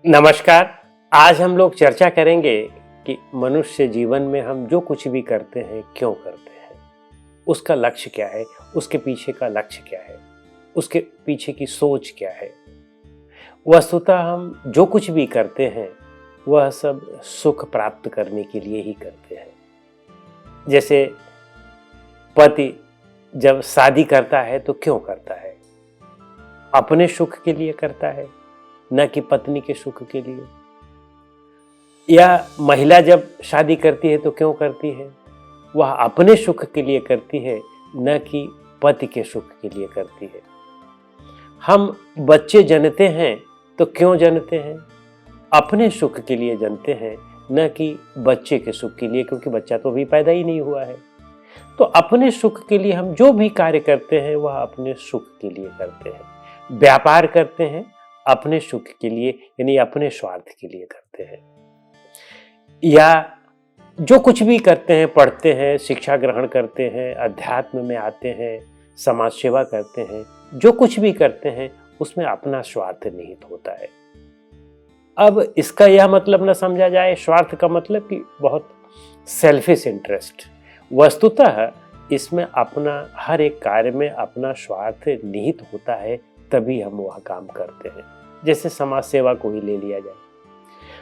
नमस्कार। आज हम लोग चर्चा करेंगे कि मनुष्य जीवन में हम जो कुछ भी करते हैं क्यों करते हैं, उसका लक्ष्य क्या है, उसके पीछे का लक्ष्य क्या है, उसके पीछे की सोच क्या है। वस्तुतः हम जो कुछ भी करते हैं वह सब सुख प्राप्त करने के लिए ही करते हैं। जैसे पति जब शादी करता है तो क्यों करता है? अपने सुख के लिए करता है, न कि पत्नी के सुख के लिए। या महिला जब शादी करती है तो क्यों करती है? वह अपने सुख के लिए करती है, न कि पति के सुख के लिए करती है। हम बच्चे जनते हैं तो क्यों जनते हैं? अपने सुख के लिए जनते हैं, न कि बच्चे के सुख के लिए, क्योंकि बच्चा तो अभी पैदा ही नहीं हुआ है। तो अपने सुख के लिए हम जो भी कार्य करते हैं वह अपने सुख के लिए करते हैं। व्यापार करते हैं अपने सुख के लिए, यानी अपने स्वार्थ के लिए करते हैं। या जो कुछ भी करते हैं, पढ़ते हैं, शिक्षा ग्रहण करते हैं, अध्यात्म में आते हैं, समाज सेवा करते हैं, जो कुछ भी करते हैं उसमें अपना स्वार्थ निहित होता है। अब इसका यह मतलब न समझा जाए, स्वार्थ का मतलब कि बहुत सेल्फिश इंटरेस्ट। वस्तुतः इसमें अपना हर एक कार्य में अपना स्वार्थ निहित होता है, तभी हम वह काम करते हैं। जैसे समाज सेवा को ही ले लिया जाए।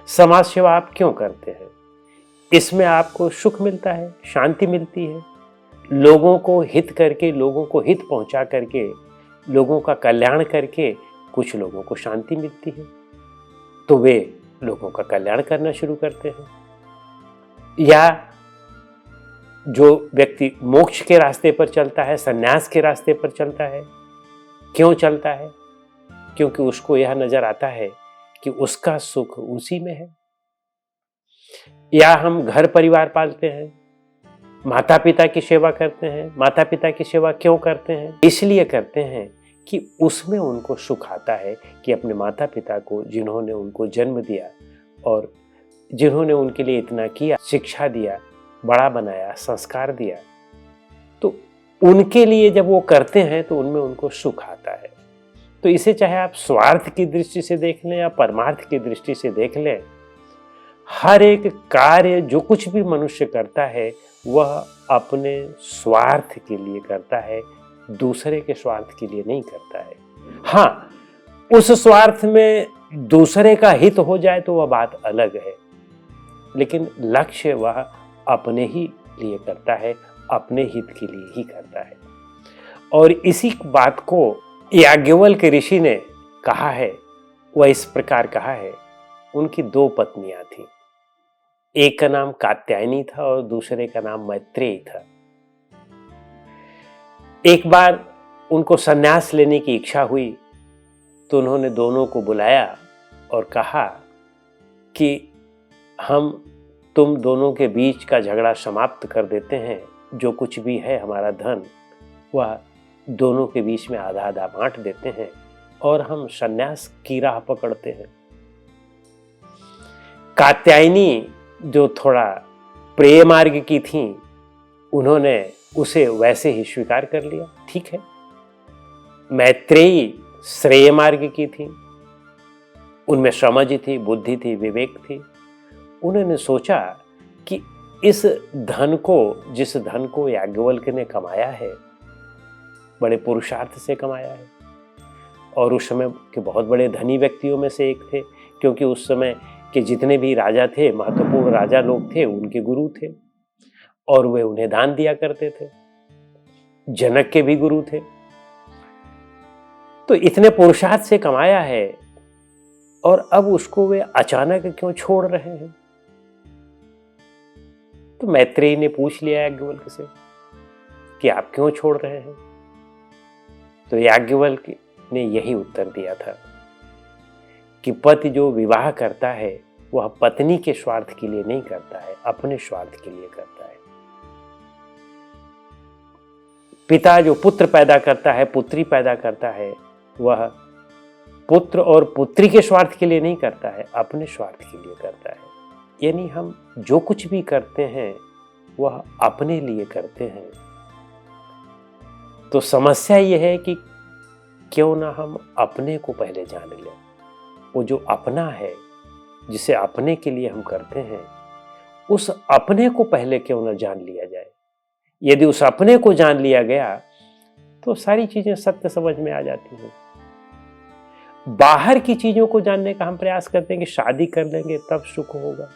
समाज सेवा आप क्यों करते हैं? इसमें आपको सुख मिलता है, शांति मिलती है। लोगों को हित करके, लोगों को हित पहुंचा करके, लोगों का कल्याण करके कुछ लोगों को शांति मिलती है, तो वे लोगों का कल्याण करना शुरू करते हैं। या जो व्यक्ति मोक्ष के रास्ते पर चलता है, संन्यास के रास्ते पर चलता है, क्यों चलता है? क्योंकि उसको यह नजर आता है कि उसका सुख उसी में है। या हम घर परिवार पालते हैं, माता पिता की सेवा करते हैं। माता पिता की सेवा क्यों करते हैं? इसलिए करते हैं कि उसमें उनको सुख आता है कि अपने माता पिता को, जिन्होंने उनको जन्म दिया और जिन्होंने उनके लिए इतना किया, शिक्षा दिया, बड़ा बनाया, संस्कार दिया, तो उनके लिए जब वो करते हैं तो उनमें उनको सुख आता है। तो इसे चाहे आप स्वार्थ की दृष्टि से देख लें या परमार्थ की दृष्टि से देख लें, हर एक कार्य जो कुछ भी मनुष्य करता है वह अपने स्वार्थ के लिए करता है, दूसरे के स्वार्थ के लिए नहीं करता है। हाँ, उस स्वार्थ में दूसरे का हित हो जाए तो वह बात अलग है, लेकिन लक्ष्य वह अपने ही लिए करता है, अपने हित के लिए ही करता है। और इसी बात को याज्ञवल्क्य ऋषि ने कहा है। वह इस प्रकार कहा है। उनकी दो पत्नियां थीं, एक का नाम कात्यायनी था और दूसरे का नाम मैत्रेयी था। एक बार उनको संन्यास लेने की इच्छा हुई तो उन्होंने दोनों को बुलाया और कहा कि हम तुम दोनों के बीच का झगड़ा समाप्त कर देते हैं। जो कुछ भी है हमारा धन, वह दोनों के बीच में आधा आधा बांट देते हैं और हम संन्यास की राह पकड़ते हैं। कात्यायनी जो थोड़ा प्रेम मार्ग की थी, उन्होंने उसे वैसे ही स्वीकार कर लिया, ठीक है। मैत्रेयी श्रेय मार्ग की थी, उनमें समझ थी, बुद्धि थी, विवेक थी। उन्होंने सोचा कि इस धन को, जिस धन को याज्ञवल्क्य ने कमाया है, बड़े पुरुषार्थ से कमाया है, और उस समय के बहुत बड़े धनी व्यक्तियों में से एक थे, क्योंकि उस समय के जितने भी राजा थे, महत्वपूर्ण राजा लोग थे, उनके गुरु थे और वे उन्हें दान दिया करते थे। जनक के भी गुरु थे। तो इतने पुरुषार्थ से कमाया है और अब उसको वे अचानक क्यों छोड़ रहे हैं? तो मैत्रेयी ने पूछ लिया याज्ञवल्क्य से कि आप क्यों छोड़ रहे हैं? तो याज्ञवल्क्य ने यही उत्तर दिया था कि पति जो विवाह करता है वह पत्नी के स्वार्थ के लिए नहीं करता है, अपने स्वार्थ के लिए करता है। पिता जो पुत्र पैदा करता है, पुत्री पैदा करता है, वह पुत्र और पुत्री के स्वार्थ के लिए नहीं करता है, अपने स्वार्थ के लिए करता है। यानी हम जो कुछ भी करते हैं वह अपने लिए करते हैं। तो समस्या यह है कि क्यों ना हम अपने को पहले जान लें। वो जो अपना है जिसे अपने के लिए हम करते हैं, उस अपने को पहले क्यों न जान लिया जाए। यदि उस अपने को जान लिया गया तो सारी चीजें सत्य समझ में आ जाती हैं। बाहर की चीजों को जानने का हम प्रयास करते हैं कि शादी कर लेंगे तब सुख होगा,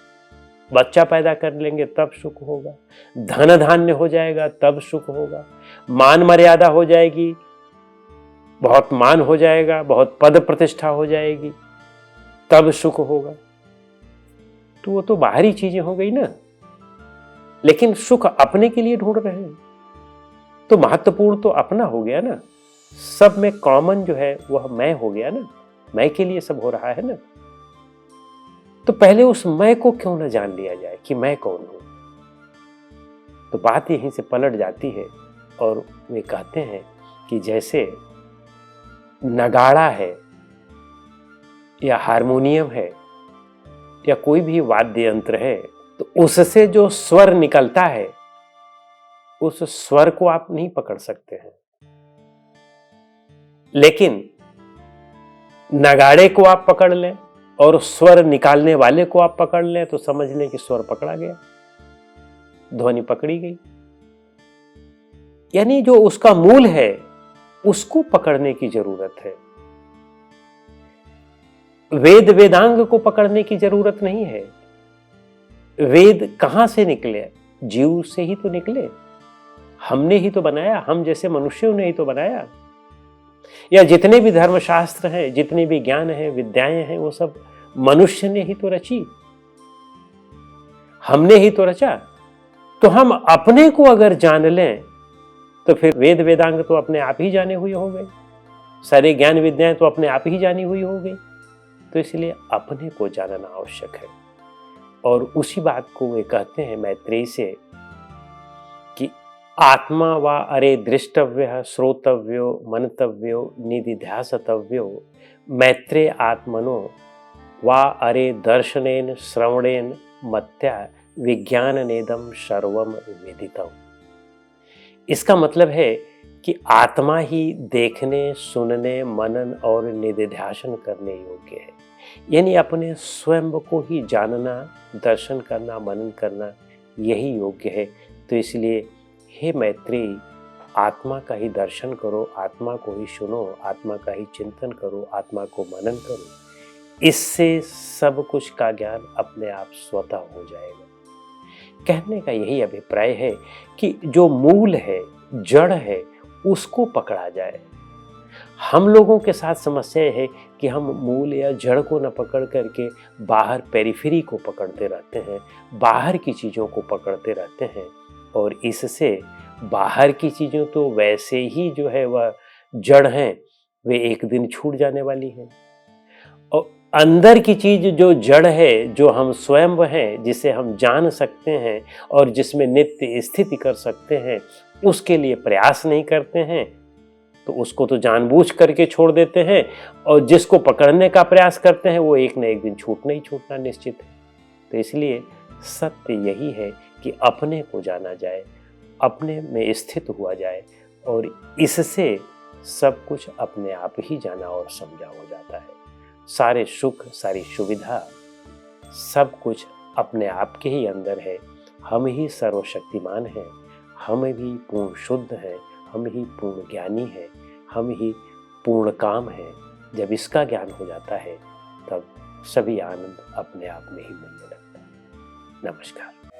बच्चा पैदा कर लेंगे तब सुख होगा, धन धान्य हो जाएगा तब सुख होगा, मान मर्यादा हो जाएगी, बहुत मान हो जाएगा, बहुत पद प्रतिष्ठा हो जाएगी तब सुख होगा। तो वो तो बाहरी चीजें हो गई ना। लेकिन सुख अपने के लिए ढूंढ रहे हैं तो महत्वपूर्ण तो अपना हो गया ना। सब में कॉमन जो है वह मैं हो गया ना, मैं के लिए सब हो रहा है ना। तो पहले उस मैं को क्यों ना जान लिया जाए कि मैं कौन हूं। तो बात यहीं से पलट जाती है और वे कहते हैं कि जैसे नगाड़ा है या हारमोनियम है या कोई भी वाद्य यंत्र है, तो उससे जो स्वर निकलता है उस स्वर को आप नहीं पकड़ सकते हैं। लेकिन नगाड़े को आप पकड़ लें और स्वर निकालने वाले को आप पकड़ लें तो समझ लें कि स्वर पकड़ा गया, ध्वनि पकड़ी गई। यानी जो उसका मूल है उसको पकड़ने की जरूरत है। वेद वेदांग को पकड़ने की जरूरत नहीं है। वेद कहां से निकले? जीव से ही तो निकले। हमने ही तो बनाया, हम जैसे मनुष्यों ने ही तो बनाया। या जितने भी धर्मशास्त्र हैं, जितने भी ज्ञान हैं, विद्याएं हैं, वो सब मनुष्य ने ही तो रची, हमने ही तो रचा। तो हम अपने को अगर जान लें तो फिर वेद वेदांग तो अपने आप ही जाने हुए हो गए, सारे ज्ञान विद्याएं तो अपने आप ही जानी हुई हो गई। तो इसलिए अपने को जानना आवश्यक है। और उसी बात को वे कहते हैं मैत्रेयी से कि आत्मा वा अरे दृष्टव्य श्रोतव्यो मनतव्यो निदिध्यासतव्यो मैत्रेय आत्मनो वा अरे दर्शनेन श्रवणेन मत्या विज्ञान नेदम सर्वम विदितम। इसका मतलब है कि आत्मा ही देखने, सुनने, मनन और निधिध्यासन करने योग्य है। यानी अपने स्वयं को ही जानना, दर्शन करना, मनन करना यही योग्य है। तो इसलिए हे मैत्रेयी, आत्मा का ही दर्शन करो, आत्मा को ही सुनो, आत्मा का ही चिंतन करो, आत्मा को मनन करो। इससे सब कुछ का ज्ञान अपने आप स्वतः हो जाएगा। कहने का यही अभिप्राय है कि जो मूल है, जड़ है, उसको पकड़ा जाए। हम लोगों के साथ समस्या है कि हम मूल या जड़ को न पकड़ करके बाहर पेरिफेरी को पकड़ते रहते हैं, बाहर की चीज़ों को पकड़ते रहते हैं। और इससे बाहर की चीज़ों तो वैसे ही जो है वह जड़ हैं, वे एक दिन छूट जाने वाली हैं। और अंदर की चीज जो जड़ है, जो हम स्वयं हैं, जिसे हम जान सकते हैं और जिसमें नित्य स्थिति कर सकते हैं, उसके लिए प्रयास नहीं करते हैं तो उसको तो जानबूझ करके छोड़ देते हैं। और जिसको पकड़ने का प्रयास करते हैं वो एक न एक दिन छूटना ही छूटना निश्चित है। तो इसलिए सत्य यही है कि अपने को जाना जाए, अपने में स्थित हुआ जाए और इससे सब कुछ अपने आप ही जाना और समझा हो जाता है। सारे सुख, सारी सुविधा, सब कुछ अपने आप के ही अंदर है। हम ही सर्वशक्तिमान हैं, हम ही पूर्ण शुद्ध हैं, हम ही पूर्ण ज्ञानी हैं, हम ही पूर्ण काम हैं। जब इसका ज्ञान हो जाता है तब सभी आनंद अपने आप में ही मिलने लगता है। नमस्कार।